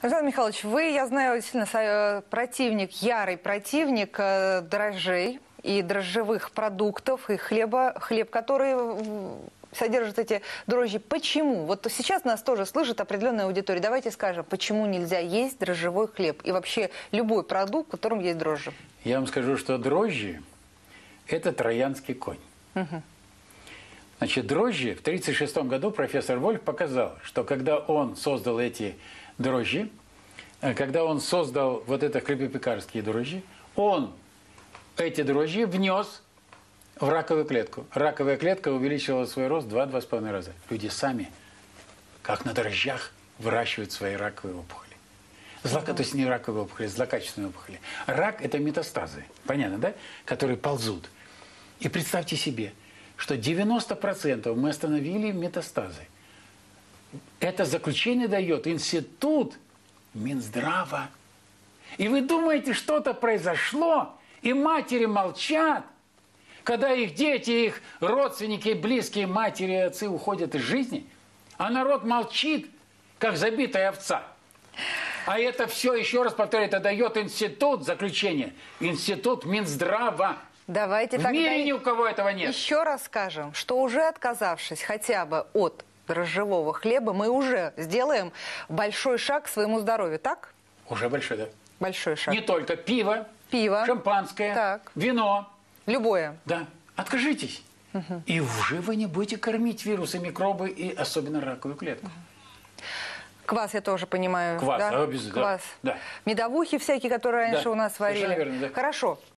Александр Михайлович, вы, я знаю, действительно противник, ярый противник дрожжей и дрожжевых продуктов, и хлеба, хлеб, который содержит эти дрожжи. Почему? Вот сейчас нас тоже слышит определенная аудитория. Давайте скажем, почему нельзя есть дрожжевой хлеб и вообще любой продукт, в котором есть дрожжи? Я вам скажу, что дрожжи – это троянский конь. Угу. Значит, дрожжи в 1936 году профессор Вольф показал, что когда он создал эти дрожжи, когда он создал вот это хлебопекарские дрожжи, он эти дрожжи внес в раковую клетку. Раковая клетка увеличила свой рост в 2–2,5 раза. Люди сами, как на дрожжах, выращивают свои раковые опухоли. То есть не раковые опухоли, злокачественные опухоли. Рак – это метастазы, понятно, да? Которые ползут. И представьте себе, что 90% мы остановили метастазы. Это заключение дает институт Минздрава. И вы думаете, что-то произошло, и матери молчат, когда их дети, их родственники, близкие матери и отцы уходят из жизни, а народ молчит, как забитая овца. А это все, еще раз повторяю, это дает институт заключения, институт Минздрава. Давайте в мире ни у кого этого нет. Еще раз скажем, что уже отказавшись хотя бы от дрожжевого хлеба, мы уже сделаем большой шаг к своему здоровью, так? Уже большой, да. Большой шаг. Не только пиво, шампанское, так. вино. Любое. Да. Откажитесь. Угу. И уже вы не будете кормить вирусы, микробы и особенно раковую клетку. Угу. Квас, я тоже понимаю. Квас, да? обязательно. Квас. Да. Медовухи всякие, которые раньше у нас варили. Верно, да. Хорошо.